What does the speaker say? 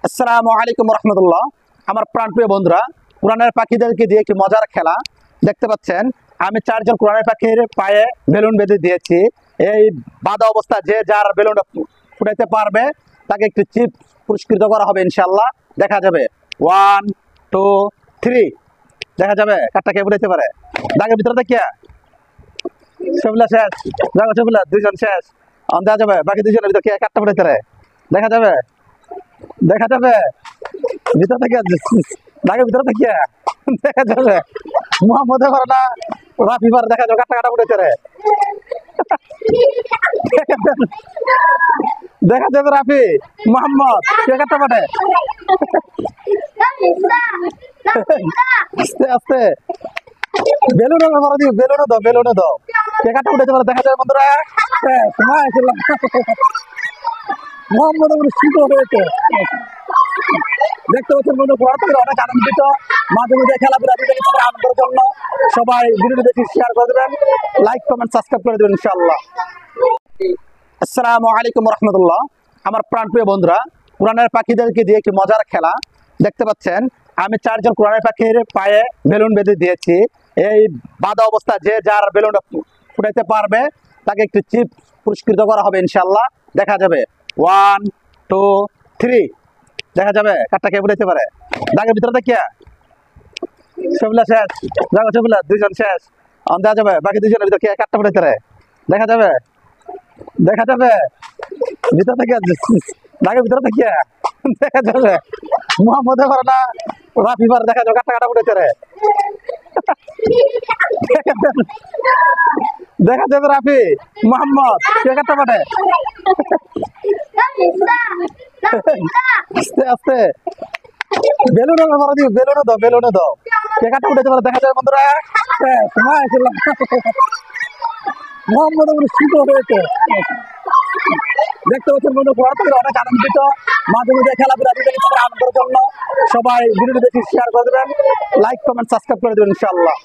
আসসালামু আলাইকুম রহমতুল্লাহ। আমার প্রাণপ্রিয় বন্ধুরা, কোরআনের পাখিদেরকে দিয়ে একটি মজার খেলা দেখতে পাচ্ছেন। আমি চারজন কোরআনের পাখির পায়ে বেলুন বেঁধে দিয়েছি। এই বাঁধা অবস্থা যে যার বেলুনটা ফুটাইতে পারবে তাকে একটি চিপ পুরস্কৃত করা হবে ইনশাল্লাহ। দেখা যাবে 1 2 3, দেখা যাবে কারটা কে ফুটাইতে পারে। দাগের ভিতরে দেখিয়া সবগুলা শেষ, দেখো সবগুলা দুইজন শেষ। দেখা যাবে বাকি দুইজনের ভিতরে কে কারটা ফুটাইতে পারে। দেখা যাবে ভিতর থেকে দাগের ভিতরে দেখিয়া দেখা যাবে মোহাম্মদ না রাফি পার। দেখা যাবে কাটা উঠেছে রে। দেখা যাবে রাফি মোহাম্মদ কে কাটা পাঠে। আস্তে আস্তে বেলুন বেলুন দাও কে কাটা উঠেছে পারে। দেখা যাবে বন্ধুরা মোহাম্মদ হয়েছে। দেখতে পাচ্ছেন বন্ধু, অনেক আনন্দিত। মাঝে মাঝে খেলাধুলা আনন্দের জন্য সবাই ভিডিওটি বেশি শেয়ার করে দেবেন, লাইক কমেন্ট সাবস্ক্রাইব করে দেবেন ইনশাআল্লাহ। আসসালামু আলাইকুম রহমতুল্লাহ। আমার প্রাণপ্রিয় বন্ধুরা, কোরআনের পাখিদেরকে দিয়ে একটি মজার খেলা দেখতে পাচ্ছেন। আমি চারজন কোরআনের পাখির পায়ে বেলুন বেঁধে দিয়েছি। এই বাঁধা অবস্থা যে যার বেলুনটা ফুটাইতে পারবে তাকে একটি চিপ পুরস্কৃত করা হবে ইনশাআল্লাহ। দেখা যাবে 1 2 3, দেখা যাবে কারটা কে ফুটাইতে পারে। দাগের ভিতরে দেখিয়া সবগুলা শেষ, দেখো সবগুলা দুইজন শেষ। দেখা যাবে বাকি দুইজনের ভিতরে কে কারটা ফুটাইতে পারে। দেখা যাবে ভিতর থেকে দাগের ভিতরে দেখিয়া দেখা যাবে মোহাম্মদ না রাফি পার। দেখা যাবে কাটা ফুটাইতে পারে। দেখা যাবে রাফি মোহাম্মদ কে কারটা পাঠে। আস্তে আস্তে বেলুন দাও কে কাটা উঠেছে পারে। দেখা যাবে বন্ধুরা মোহাম্মদ হয়েছে। দেখতে পাচ্ছেন বন্ধু, অনেক আনন্দিত। মাঝে মাঝে খেলাধুলা আনন্দের জন্য সবাই ভিডিওটি বেশি শেয়ার করে দেবেন, লাইক কমেন্ট সাবস্ক্রাইব করে দেবেন ইনশাআল্লাহ।